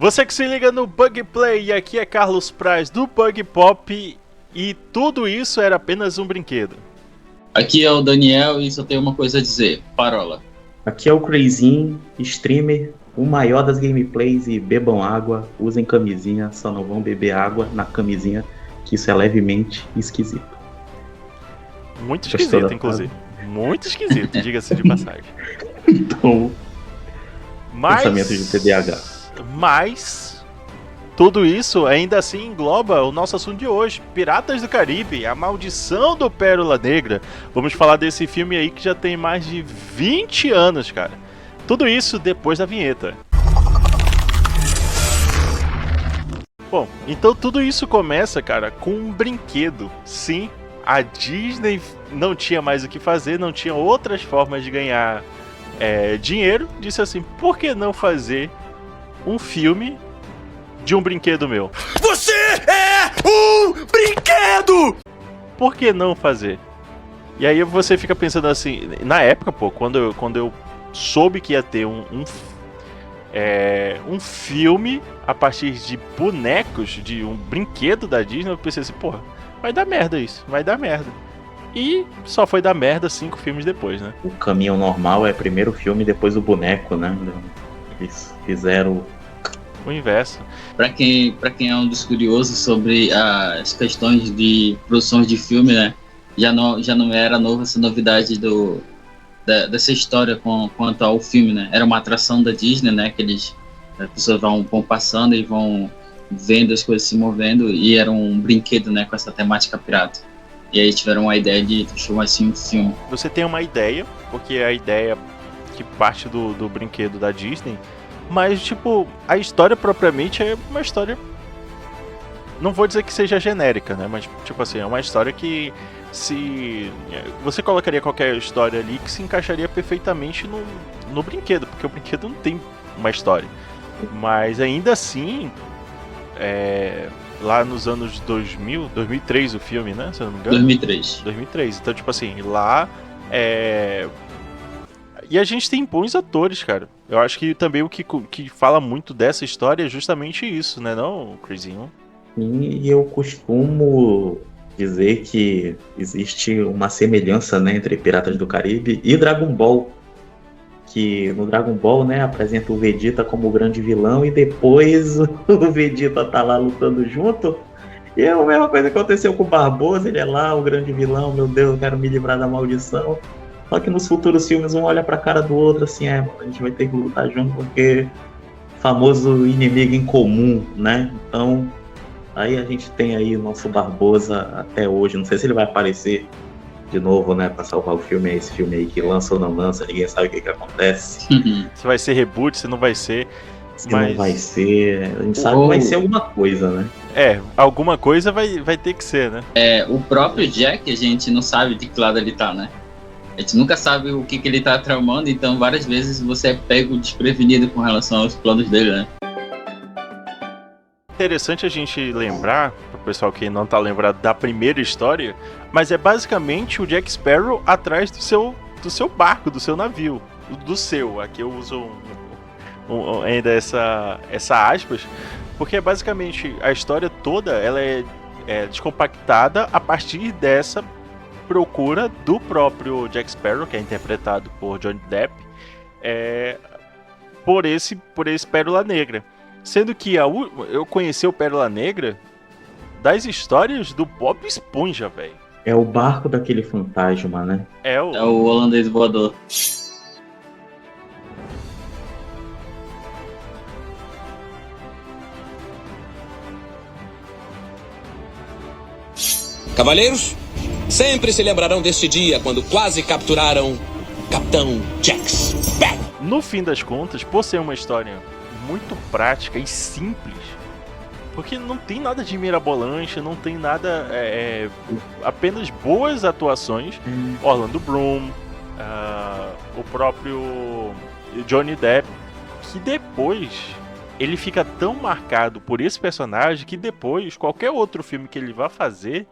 Você que se liga no Bug Play, aqui é Carlos Praz do Bug Pop e tudo isso era apenas um brinquedo. Aqui é o Daniel e só tenho uma coisa a dizer, parola. Aqui é o Crazinho, streamer, o maior das gameplays e bebam água, usem camisinha, só não vão beber água na camisinha, que isso é levemente esquisito. Muito esquisito, inclusive. Muito esquisito, diga-se de passagem. Então, Mas... pensamento de TDAH. Mas tudo isso ainda assim engloba o nosso assunto de hoje, Piratas do Caribe, a maldição do Pérola Negra. Vamos falar desse filme aí que já tem mais de 20 anos, cara. Tudo isso depois da vinheta. Bom, então tudo isso começa, cara, com um brinquedo. Sim, a Disney não tinha mais o que fazer, não tinha outras formas de ganhar dinheiro. Disse assim, por que não fazer um filme de um brinquedo meu? Você é um brinquedo! Por que não fazer? E aí você fica pensando assim, na época, pô, quando eu soube que ia ter um filme a partir de bonecos, de um brinquedo da Disney, eu pensei assim, porra, vai dar merda isso, vai dar merda. E só foi dar merda 5 filmes depois, né? O caminho normal é primeiro o filme, depois o boneco, né? Eles fizeram o inverso. Para quem é um dos curiosos sobre as questões de produções de filme, né? Já não era nova essa novidade dessa história quanto ao filme, né? Era uma atração da Disney, né? Que as pessoas vão passando e vão vendo as coisas se movendo, e era um brinquedo, né? Com essa temática pirata. E aí tiveram a ideia de transformar assim um filme. Você tem uma ideia, porque é a ideia que parte do brinquedo da Disney, mas, tipo, a história propriamente é uma história... Não vou dizer que seja genérica, né? Mas, tipo assim, é uma história que você colocaria qualquer história ali que se encaixaria perfeitamente no brinquedo, porque o brinquedo não tem uma história. Mas, ainda assim, lá nos anos 2003 o filme, né? Se eu não me engano. 2003. Então, tipo assim, lá... E a gente tem bons atores, cara. Eu acho que também o que fala muito dessa história é justamente isso, né, não, Crazinho? E eu costumo dizer que existe uma semelhança, né, entre Piratas do Caribe e Dragon Ball. Que no Dragon Ball, né, apresenta o Vegeta como o grande vilão e depois o Vegeta tá lá lutando junto. E é a mesma coisa que aconteceu com o Barbosa, ele é lá o grande vilão, meu Deus, eu quero me livrar da maldição. Só que nos futuros filmes um olha pra cara do outro assim, a gente vai ter que lutar junto porque famoso inimigo em comum, né? Então, aí a gente tem aí o nosso Barbosa até hoje, não sei se ele vai aparecer de novo, né, pra salvar o filme, esse filme aí que lança ou não lança, ninguém sabe o que acontece. Se vai ser reboot, se não vai ser. Se não vai ser, a gente sabe que vai ser alguma coisa, né? Alguma coisa vai ter que ser, né? O próprio Jack, a gente não sabe de que lado ele tá, né? A gente nunca sabe o que ele tá tramando, então várias vezes você é pego desprevenido com relação aos planos dele, né? Interessante a gente lembrar, pro pessoal que não tá lembrado da primeira história, mas é basicamente o Jack Sparrow atrás do seu barco, do seu navio. Do seu, aqui eu uso ainda essa aspas, porque é basicamente a história toda ela é descompactada a partir dessa procura do próprio Jack Sparrow, que é interpretado por Johnny Depp, por esse Pérola Negra. Sendo que eu conheci o Pérola Negra das histórias do Bob Esponja, velho. É o barco daquele fantasma, né? É o holandês voador. Cavaleiros, sempre se lembrarão deste dia quando quase capturaram Capitão Jack Sparrow. No fim das contas, por ser uma história muito prática e simples, porque não tem nada de mirabolante, não tem nada, apenas boas atuações. Orlando Bloom, o próprio Johnny Depp, que depois ele fica tão marcado por esse personagem que depois qualquer outro filme que ele vá fazer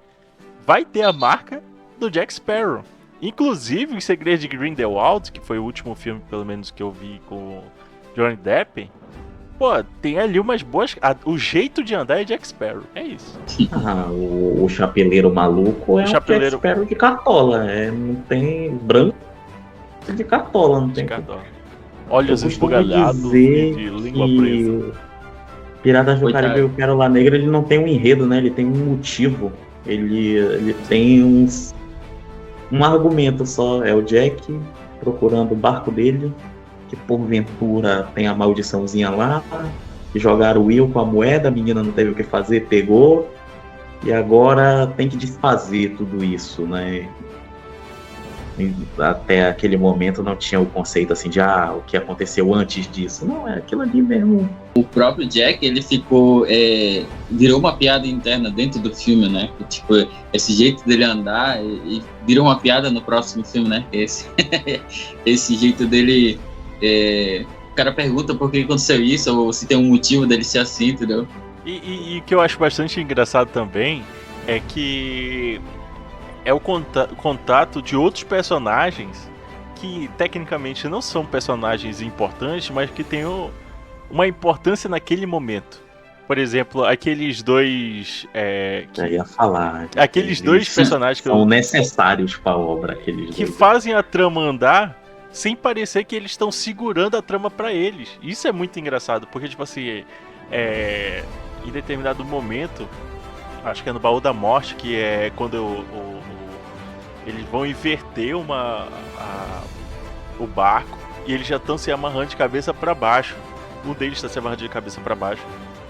vai ter a marca do Jack Sparrow. Inclusive, Os Segredos de Grindelwald, que foi o último filme, pelo menos, que eu vi com Johnny Depp, pô, tem ali umas boas... o jeito de andar é Jack Sparrow, é isso. O chapeleiro maluco é um chapeleiro- Jack Sparrow de cartola. Não tem branco de cartola, não De tem. cartola. Olhos Eu costumo esbugalhados dizer de língua presa. que Piratas do Coitado. Caribe e o Pérola Negra, ele não tem um enredo, né? Ele tem um motivo. Ele tem um argumento só. É o Jack procurando o barco dele, que porventura tem a maldiçãozinha lá, que jogaram o Will com a moeda, a menina não teve o que fazer, pegou, e agora tem que desfazer tudo isso, né? E até aquele momento não tinha o conceito assim de o que aconteceu antes disso. Não, é aquilo ali mesmo. O próprio Jack, ele ficou... virou uma piada interna dentro do filme, né? Tipo, esse jeito dele andar e virou uma piada no próximo filme, né? Esse jeito dele... o cara pergunta por que aconteceu isso, ou se tem um motivo dele ser assim, entendeu? E o que eu acho bastante engraçado também é que é o contato de outros personagens que tecnicamente não são personagens importantes, mas que têm uma importância naquele momento. Por exemplo, aqueles dois... Já ia falar. aqueles dois personagens que são necessários para a obra, aqueles que dois. fazem a trama andar sem parecer que eles estão segurando a trama pra eles. Isso é muito engraçado, porque, tipo assim, em determinado momento, acho que é no Baú da Morte, que é quando eles vão inverter o barco e eles já estão se amarrando de cabeça pra baixo. Um deles está se amarrando de cabeça pra baixo.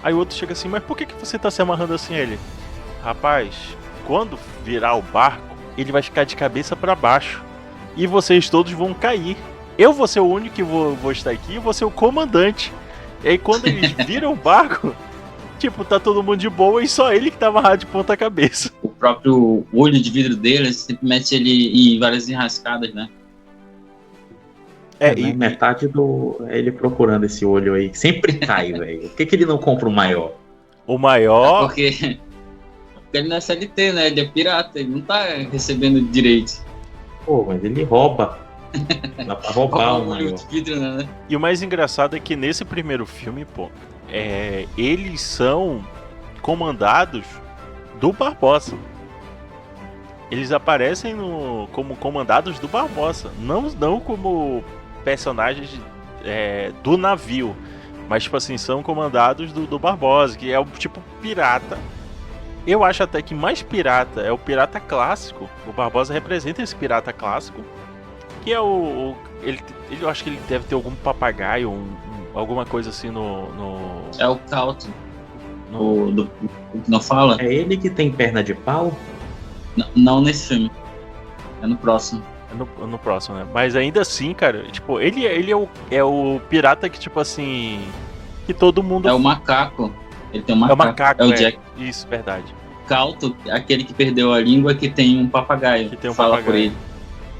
Aí o outro chega assim, mas por que você tá se amarrando assim? Ele, rapaz, quando virar o barco, ele vai ficar de cabeça pra baixo. E vocês todos vão cair. Eu vou ser o único que vou estar aqui e vou ser o comandante. E aí quando eles viram o barco, tipo, tá todo mundo de boa e só ele que tá amarrado de ponta cabeça. O próprio olho de vidro dele sempre mete ele em várias enrascadas, né? Metade é ele procurando esse olho aí, que sempre cai, velho. Por que ele não compra o maior? O maior... Porque ele não é CLT, né? Ele é pirata, ele não tá recebendo direito. Pô, mas ele rouba. Dá pra roubar o olho maior. de vidro, né? E o mais engraçado é que nesse primeiro filme, pô, eles são comandados do Barbossa. Eles aparecem como comandados do Barbossa, não como personagens do navio, mas tipo assim, são comandados do Barbossa, que é o tipo pirata. Eu acho até que mais pirata é o pirata clássico. O Barbossa representa esse pirata clássico, que é eu acho que ele deve ter algum papagaio, alguma coisa assim no... É o Calto. Não fala? É ele que tem perna de pau? Não nesse filme. É no próximo. No próximo, né? Mas ainda assim, cara, tipo, ele é o pirata que, tipo assim, que todo mundo... É o macaco. Ele tem um macaco. É o macaco, é o Jack. Isso, verdade. Calto, aquele que perdeu a língua, que tem um papagaio. Que tem um fala papagaio. por ele.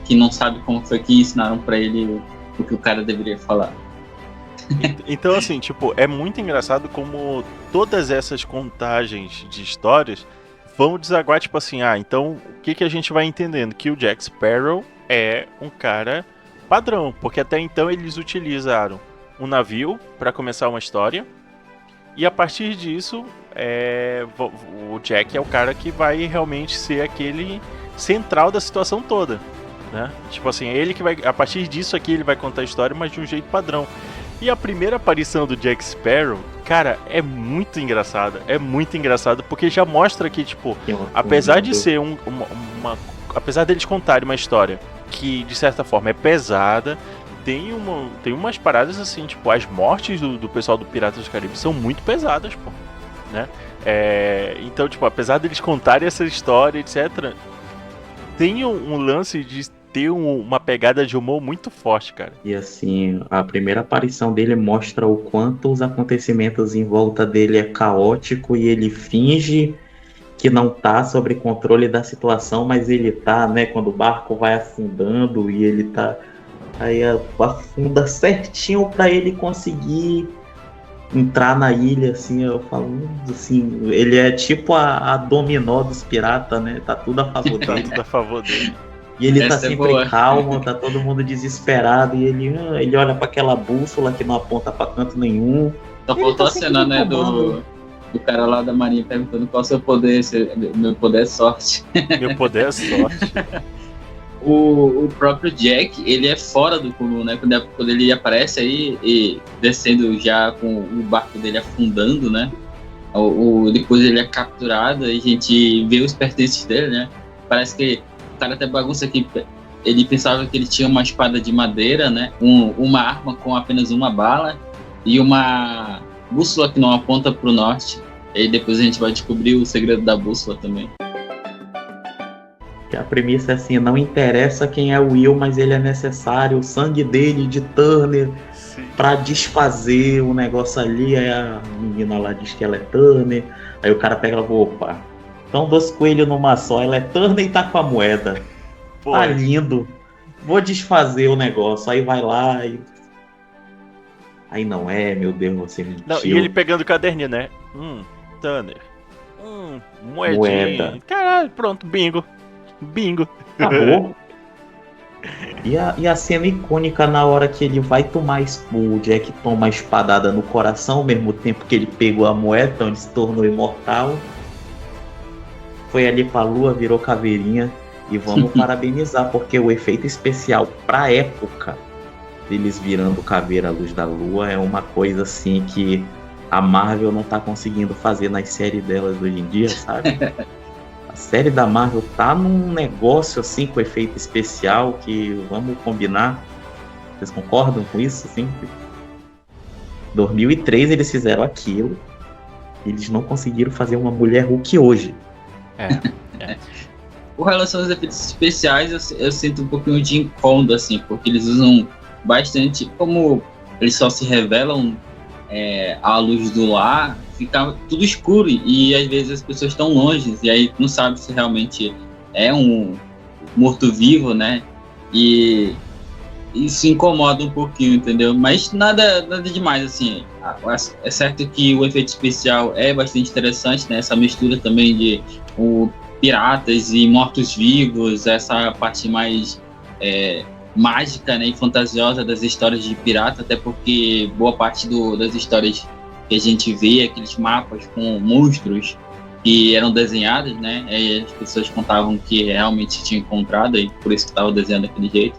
Que não sabe como foi que ensinaram pra ele o que o cara deveria falar. Então, assim, tipo, é muito engraçado como todas essas contagens de histórias vão desaguar, tipo assim, então o que a gente vai entendendo? Que o Jack Sparrow é um cara padrão, porque até então eles utilizaram um navio para começar uma história, e a partir disso, o Jack é o cara que vai realmente ser aquele central da situação toda, né? Tipo assim, ele que vai, a partir disso aqui ele vai contar a história, mas de um jeito padrão. E a primeira aparição do Jack Sparrow, cara, é muito engraçada. É muito engraçado, porque já mostra que, tipo, apesar de ser apesar deles contarem uma história que, de certa forma, é pesada, tem umas paradas assim, tipo, as mortes do pessoal do Piratas do Caribe são muito pesadas, pô, né? Então, tipo, apesar deles contarem essa história, etc., tem um lance de ter uma pegada de humor muito forte, cara. E assim, a primeira aparição dele mostra o quanto os acontecimentos em volta dele é caótico e ele finge que não tá sob controle da situação, mas ele tá, né? Quando o barco vai afundando e ele tá... Aí afunda certinho pra ele conseguir entrar na ilha, assim, eu falo, assim, ele é tipo a dominó dos piratas, né? Tá tudo a favor Tá dele. tudo a favor dele. E ele Essa tá é sempre boa. calmo, tá todo mundo desesperado, e ele olha pra aquela bússola que não aponta pra canto nenhum. Só Ele faltou tá a cena, sempre né, no comando. do cara lá da Marinha perguntando qual é o seu poder. Meu poder é sorte. Meu poder é sorte. O próprio Jack, ele é fora do comum, né? Quando ele aparece aí e descendo já com o barco dele afundando, né? Depois ele é capturado e a gente vê os pertences dele, né? Parece que o cara até bagunça que ele pensava que ele tinha uma espada de madeira, né? Uma arma com apenas uma bala e uma bússola que não aponta para o norte. E depois a gente vai descobrir o segredo da bússola também. Que a premissa é assim, não interessa quem é o Will, mas ele é necessário, o sangue dele, de Turner, Sim. pra desfazer o negócio ali. Aí a menina lá diz que ela é Turner, aí o cara pega e fala, opa, então 2 coelhos numa só, ela é Turner e tá com a moeda. Pô, Tá lindo, vou desfazer o negócio. Aí vai lá e... Aí não é, meu Deus, você mentiu. não, e ele pegando o caderninho, né? Tanner. Moedinha. Moeda. Caralho, pronto, bingo. Bingo. Acabou. E a cena icônica na hora que ele vai tomar o Jack toma a espadada no coração ao mesmo tempo que ele pegou a moeda, então ele se tornou imortal. Foi ali pra lua, virou caveirinha. E vamos parabenizar, porque o efeito especial pra época deles virando caveira à luz da lua é uma coisa assim que a Marvel não tá conseguindo fazer nas séries delas hoje em dia, sabe? A série da Marvel tá num negócio assim com efeito especial que, vamos combinar, vocês concordam com isso? Assim? 2003 eles fizeram aquilo, eles não conseguiram fazer uma mulher Hulk hoje. Com relação aos efeitos especiais, eu sinto um pouquinho de incômodo, assim, porque eles usam bastante, como eles só se revelam à luz do lar, fica tudo escuro e às vezes as pessoas estão longe e aí não sabe se realmente é um morto-vivo, né? E isso incomoda um pouquinho, entendeu? Mas nada demais, assim. É certo que o efeito especial é bastante interessante, né? Essa mistura também de piratas e mortos-vivos, essa parte mais mágica, né, e fantasiosa das histórias de pirata, até porque boa parte das histórias que a gente vê, aqueles mapas com monstros que eram desenhados, né, e as pessoas contavam que realmente tinham encontrado e por isso que estavam desenhando daquele jeito.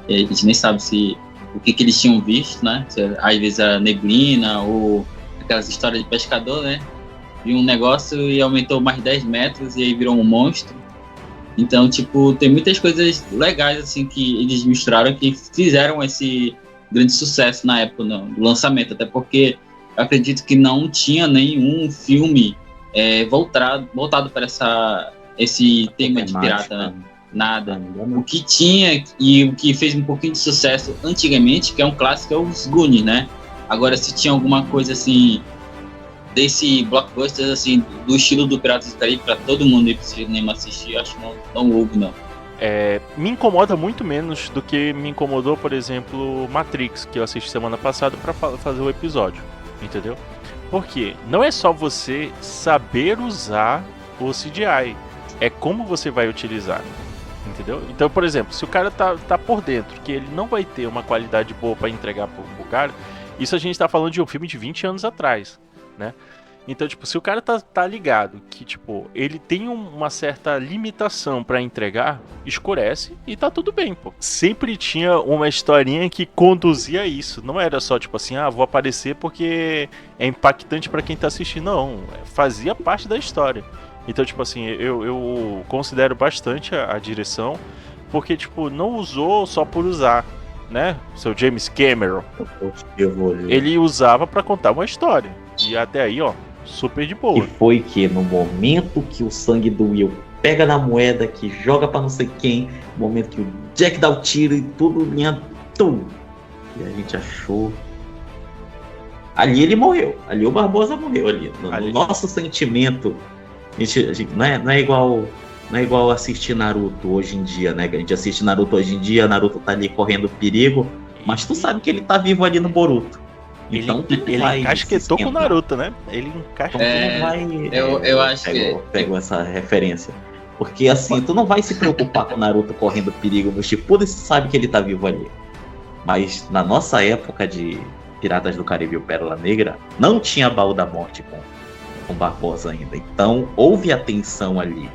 E a gente nem sabe o que eles tinham visto, né, se, às vezes a neblina ou aquelas histórias de pescador, né, viu um negócio e aumentou mais 10 metros e aí virou um monstro. Então, tipo, tem muitas coisas legais, assim, que eles misturaram que fizeram esse grande sucesso na época do lançamento. Até porque eu acredito que não tinha nenhum filme voltado para esse tema de pirata, né? Nada. O que tinha e o que fez um pouquinho de sucesso antigamente, que é um clássico, é os Goonies, né? Agora, se tinha alguma coisa, assim, desse blockbuster, assim, do estilo do Piratas do Caribe pra todo mundo ir pro cinema assistir, acho que não houve, não. Me incomoda muito menos do que me incomodou, por exemplo, Matrix, que eu assisti semana passada pra fazer o episódio, entendeu? Porque não é só você saber usar o CGI, é como você vai utilizar, entendeu? Então, por exemplo, se o cara tá por dentro, que ele não vai ter uma qualidade boa pra entregar pro cara, isso a gente tá falando de um filme de 20 anos atrás, né? Então, tipo, se o cara tá ligado que, tipo, ele tem uma certa limitação pra entregar, escurece e tá tudo bem, pô. Sempre tinha uma historinha que conduzia a isso. Não era só, tipo assim, vou aparecer porque é impactante pra quem tá assistindo. Não, fazia parte da história. Então, tipo assim, eu considero bastante a direção, porque, tipo, não usou só por usar, né? O seu James Cameron, ele usava pra contar uma história. E até aí, ó, super de boa. E foi que no momento que o sangue do Will pega na moeda, que joga pra não sei quem, no momento que o Jack dá o tiro e tudo linha, e a gente achou... Ali ele morreu. Ali o Barbosa morreu ali. No nosso sentimento, a gente não é igual assistir Naruto hoje em dia, né? A gente assiste Naruto hoje em dia, Naruto tá ali correndo perigo, mas tu sabe que ele tá vivo ali no Boruto. Então, ele encasquetou com o Naruto, né? Ele encasquetou. Eu acho que pegou essa referência. Porque assim, tu não vai se preocupar com o Naruto correndo perigo no Shippuden, você sabe que ele tá vivo ali. Mas na nossa época de Piratas do Caribe e o Pérola Negra, não tinha Baú da Morte com Barbosa ainda. Então houve a tensão ali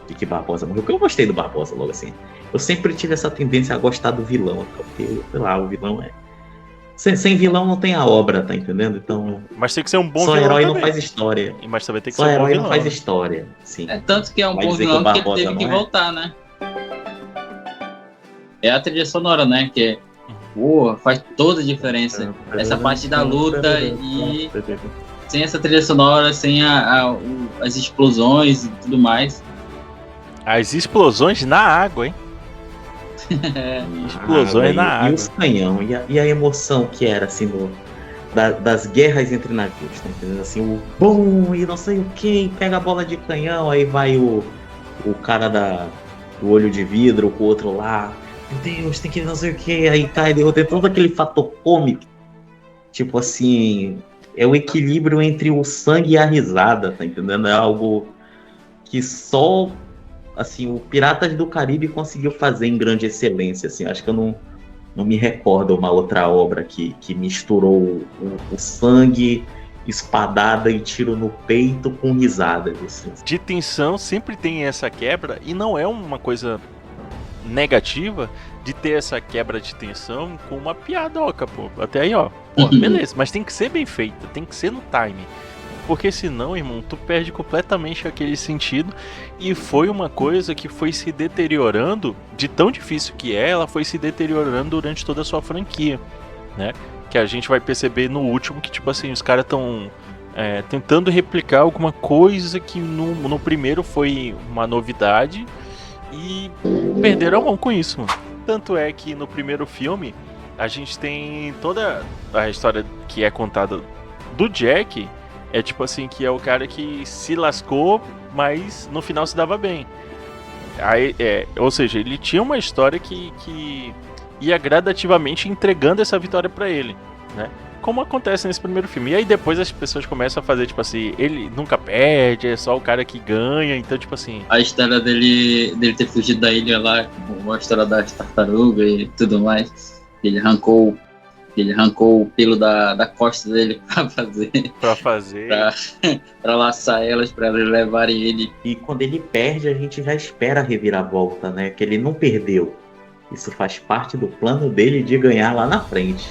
de que Barbosa morreu. Porque eu gostei do Barbosa logo assim. Eu sempre tive essa tendência a gostar do vilão, porque, sei lá, o vilão é... Sem vilão não tem a obra, tá entendendo? Então... Mas tem que ser um bom só vilão herói também. não faz história. Mas também tem que Só ser um bom herói vilão. não faz história, sim. Tanto que é um Vai bom dizer que vilão o que ele Barbosa teve que não é? voltar, né? É a trilha sonora, né? Que faz toda a diferença. Essa parte da luta e sem essa trilha sonora, sem as explosões e tudo mais. As explosões na água, hein? Explosões na água. E os canhão, e a emoção que era, assim, das guerras entre navios, tá entendendo? Assim, o bum, e não sei o que, pega a bola de canhão, aí vai o cara do olho de vidro com o outro lá, meu Deus, tem que não sei o que, aí cai, derrota, todo aquele fator cômico, tipo assim, é o equilíbrio entre o sangue e a risada, tá entendendo? É algo que só, assim, o Piratas do Caribe conseguiu fazer em grande excelência, assim, acho que eu não me recordo uma outra obra que misturou o sangue, espadada e tiro no peito com risadas, assim. De tensão sempre tem essa quebra, e não é uma coisa negativa de ter essa quebra de tensão com uma piadoca, pô. Até aí, ó. Pô, beleza, mas tem que ser bem feita, tem que ser no time. Porque senão, irmão, tu perde completamente aquele sentido. E foi uma coisa que foi se deteriorando, de tão difícil que é, ela foi se deteriorando durante toda a sua franquia, né? Que a gente vai perceber no último que, tipo assim, os caras estão tentando replicar alguma coisa que no primeiro foi uma novidade e perderam a mão com isso, mano. Tanto é que no primeiro filme a gente tem toda a história que é contada do Jack. É tipo assim, que é o cara que se lascou, mas no final se dava bem. Aí, ou seja, ele tinha uma história que ia gradativamente entregando essa vitória pra ele, né? Como acontece nesse primeiro filme. E aí depois as pessoas começam a fazer, tipo assim, ele nunca perde, é só o cara que ganha, então tipo assim... A história dele ter fugido da ilha lá, a história das tartarugas e tudo mais, ele arrancou o pelo da costa dele pra laçar elas, pra elas levarem ele. E quando ele perde, a gente já espera a reviravolta, né? Que ele não perdeu. Isso faz parte do plano dele de ganhar lá na frente.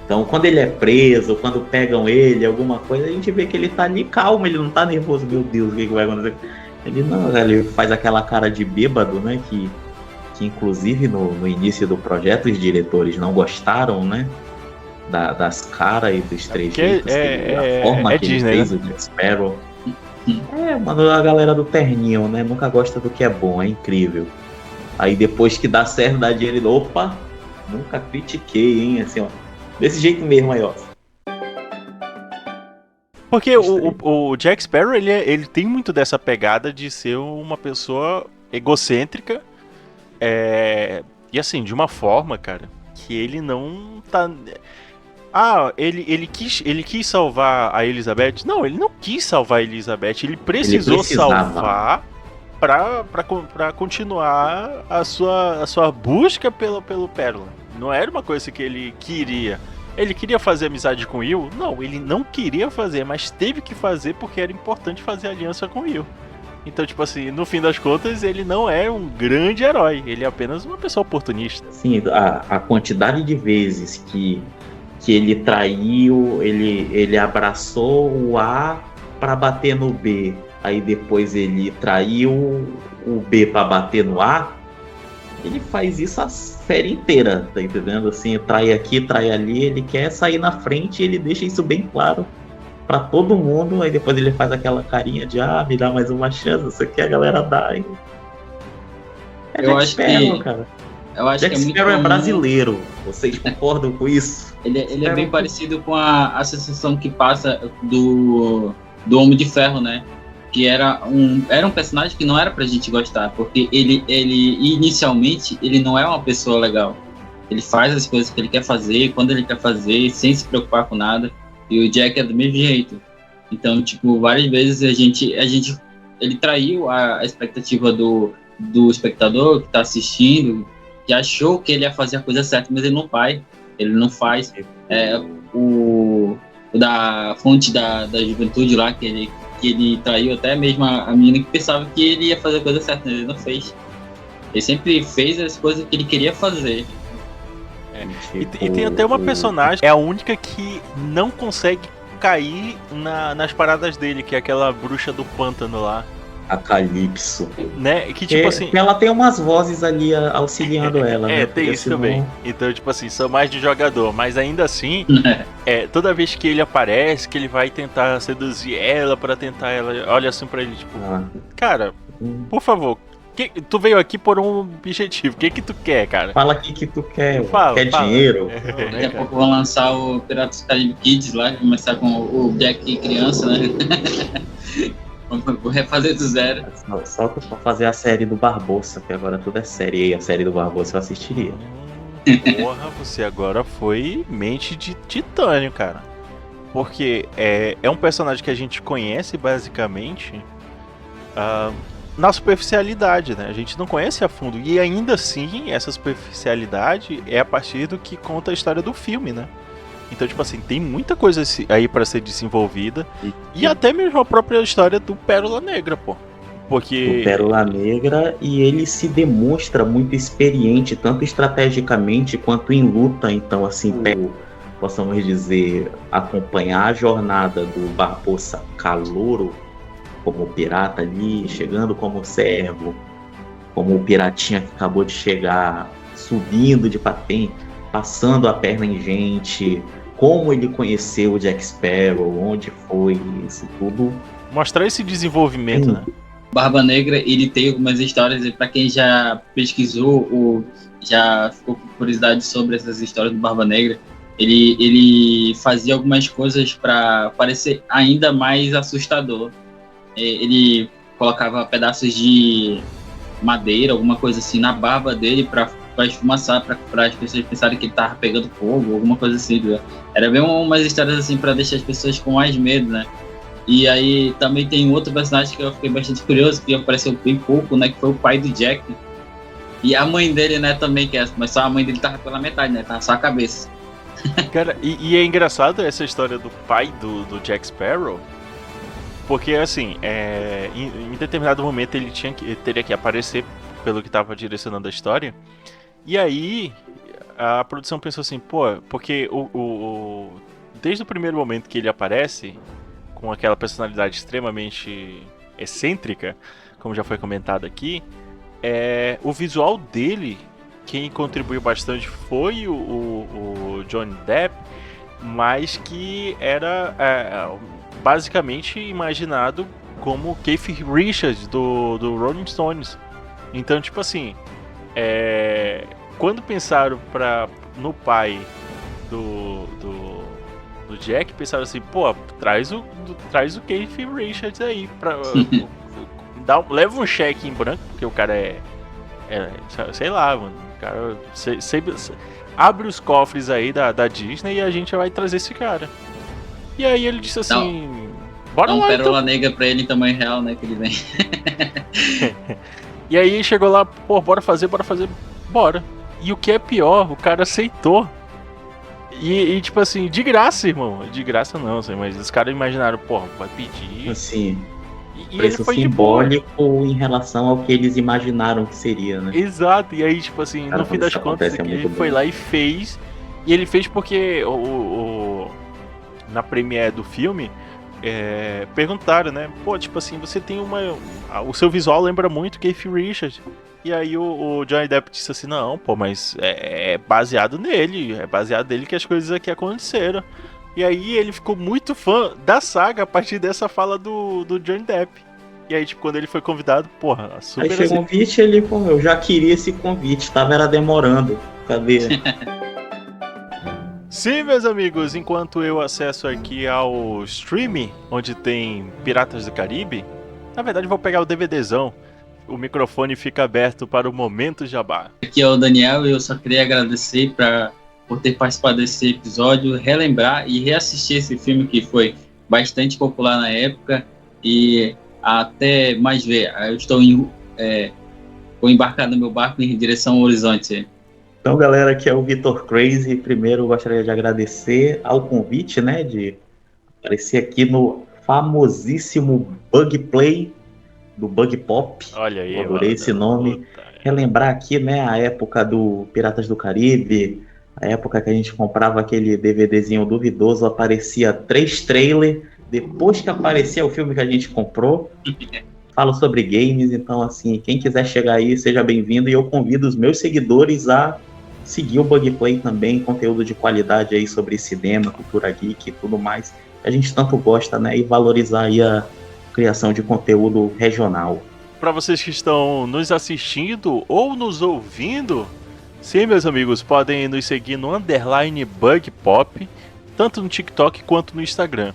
Então, quando ele é preso, quando pegam ele, alguma coisa, a gente vê que ele tá ali calmo, ele não tá nervoso. Meu Deus, o que vai acontecer? Ele faz aquela cara de bêbado, né? Que inclusive no início do projeto os diretores não gostaram, né? Das caras e dos trejeitos, a forma que Disney, ele fez, né? o Jack Sparrow. Mano, a galera do terninho, né? Nunca gosta do que é bom, é incrível. Aí depois que dá certo, dá dinheiro, opa, nunca critiquei, hein? Assim, ó, desse jeito mesmo aí, ó. Porque o Jack Sparrow, ele tem muito dessa pegada de ser uma pessoa egocêntrica, e assim, de uma forma, cara, que ele não tá... ele quis salvar a Elizabeth? Não, ele não quis salvar a Elizabeth, ele precisou salvar pra continuar a sua busca pelo Pérola. Não era uma coisa que ele queria. Ele queria fazer amizade com Will? Não, ele não queria fazer, mas teve que fazer porque era importante fazer aliança com Will. Então, tipo assim, no fim das contas, ele não é um grande herói, ele é apenas uma pessoa oportunista. Sim, a quantidade de vezes que ele traiu, ele abraçou o A para bater no B, aí depois ele traiu o B para bater no A, ele faz isso a série inteira, tá entendendo? Assim, trai aqui, trai ali, ele quer sair na frente e ele deixa isso bem claro pra todo mundo, aí depois ele faz aquela carinha de me dá mais uma chance, isso aqui a galera dá. E... Eu acho que... cara. Eu acho Jack que é muito Sparrow é brasileiro, vocês concordam com isso? Ele é bem parecido com a sensação que passa do Homem de Ferro, né? Que era um personagem que não era pra gente gostar, porque ele inicialmente, ele não é uma pessoa legal. Ele faz as coisas que ele quer fazer, quando ele quer fazer, sem se preocupar com nada. E o Jack é do mesmo jeito. Então, tipo, várias vezes ele traiu a expectativa do espectador que tá assistindo, que achou que ele ia fazer a coisa certa, mas ele não faz. o da fonte da juventude lá, que ele traiu até mesmo a menina que pensava que ele ia fazer a coisa certa, ele não fez. Ele sempre fez as coisas que ele queria fazer. E tem até uma personagem, é a única que não consegue cair nas paradas dele, que é aquela bruxa do pântano lá. A Calypso. Né? Que tipo assim. Ela tem umas vozes ali auxiliando ela, né? Tem isso também. Então, tipo assim, são mais de jogador. Mas ainda assim, toda vez que ele aparece, que ele vai tentar seduzir ela pra tentar ela. Olha assim pra ele, tipo, cara, por favor, tu veio aqui por um objetivo. O que tu quer, cara? Fala aqui que tu quer. Fala. Dinheiro? Daqui a pouco vão lançar o Piratas do Caribe Kids lá, começar com o Jack criança, né? Vou refazer do zero. Só pra fazer a série do Barbossa, que agora tudo é série. E aí a série do Barbossa eu assistiria. Porra, você agora foi mente de titânio, cara. Porque é um personagem que a gente conhece basicamente na superficialidade, né? A gente não conhece a fundo. E ainda assim, essa superficialidade é a partir do que conta a história do filme, né? Então, tipo assim, tem muita coisa aí pra ser desenvolvida. E até mesmo a própria história do Pérola Negra, pô. Porque... Do Pérola Negra, e ele se demonstra muito experiente, tanto estrategicamente quanto em luta. Então, assim, possamos dizer, acompanhar a jornada do Barbossa Calouro, como pirata ali, chegando como servo, como o piratinha que acabou de chegar, subindo de patente, passando a perna em gente, como ele conheceu o Jack Sparrow, onde foi, isso tudo. Mostrar esse desenvolvimento, né? Barba Negra, ele tem algumas histórias, para quem já pesquisou ou já ficou com curiosidade sobre essas histórias do Barba Negra, ele fazia algumas coisas para parecer ainda mais assustador. Ele colocava pedaços de madeira, alguma coisa assim, na barba dele para esfumaçar, para as pessoas pensarem que ele tava pegando fogo, alguma coisa assim. Né? Era bem umas histórias assim para deixar as pessoas com mais medo, né? E aí também tem outro personagem que eu fiquei bastante curioso, que apareceu bem pouco, né? Que foi o pai do Jack. E a mãe dele, né, também, mas só a mãe dele tava pela metade, né? Tava só a cabeça. Cara, e é engraçado essa história do pai do Jack Sparrow, porque assim, em determinado momento ele teria que aparecer pelo que tava direcionando a história. E aí a produção pensou assim, pô, porque desde o primeiro momento que ele aparece, com aquela personalidade extremamente excêntrica, como já foi comentado aqui, o visual dele, quem contribuiu bastante foi o Johnny Depp, mas que era basicamente imaginado como Keith Richards do Rolling Stones. Então, tipo assim, quando pensaram no pai do Jack, pensaram assim, pô, traz o Keith Richards aí, leva um cheque em branco, porque o cara sei lá, mano, o cara abre os cofres aí da Disney e a gente vai trazer esse cara. E aí ele disse assim, bora lá, Pérola Negra pra ele em tamanho real, né, que ele vem. E aí chegou lá, pô, bora fazer, bora. E o que é pior, o cara aceitou. E tipo assim, de graça, irmão. De graça não, assim, mas os caras imaginaram, pô, vai pedir. Assim, e ele foi simbólico em relação ao que eles imaginaram que seria, né? Exato, e aí, tipo assim, cara, no fim das contas, ele foi lá e fez. E ele fez porque na premiere do filme, perguntaram, né? Pô, tipo assim, você tem o seu visual lembra muito Keith Richards. E aí o Johnny Depp disse assim, não, pô, mas é baseado nele, que as coisas aqui aconteceram. E aí ele ficou muito fã da saga a partir dessa fala do Johnny Depp. E aí, tipo, quando ele foi convidado, porra, super... Aí chegou o convite, ele, pô, eu já queria esse convite, era demorando, cadê? Sim, meus amigos, enquanto eu acesso aqui ao stream, onde tem Piratas do Caribe, na verdade vou pegar o DVDzão. O microfone fica aberto para o Momento Jabá. Aqui é o Daniel e eu só queria agradecer por ter participado desse episódio, relembrar e reassistir esse filme que foi bastante popular na época e até mais ver. Eu estou vou embarcar no meu barco em direção ao horizonte. Então, galera, aqui é o Vitor Crazy. Primeiro, eu gostaria de agradecer ao convite, né, de aparecer aqui no famosíssimo Bug Play do Bug Pop. Olha aí, Eu adorei esse nome. puta. Relembrar aqui, né, a época do Piratas do Caribe, a época que a gente comprava aquele DVDzinho duvidoso, aparecia 3 trailers, depois que aparecia o filme que a gente comprou. Falo sobre games, então assim, quem quiser chegar aí, seja bem-vindo, e eu convido os meus seguidores a seguir o Bug Play também, conteúdo de qualidade aí sobre cinema, cultura geek e tudo mais, que a gente tanto gosta, né, e valorizar aí a criação de conteúdo regional. Para vocês que estão nos assistindo ou nos ouvindo, sim, meus amigos, podem nos seguir no _Bug Pop, tanto no TikTok quanto no Instagram.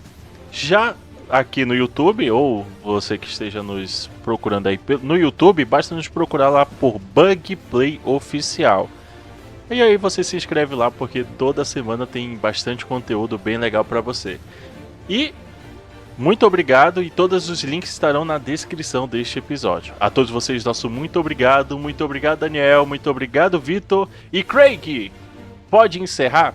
Já aqui no YouTube, ou você que esteja nos procurando aí no YouTube, basta nos procurar lá por Bug Play Oficial. E aí você se inscreve lá, porque toda semana tem bastante conteúdo bem legal para você. E muito obrigado, e todos os links estarão na descrição deste episódio. A todos vocês, nosso muito obrigado, Daniel, muito obrigado, Vitor, e Craig, pode encerrar?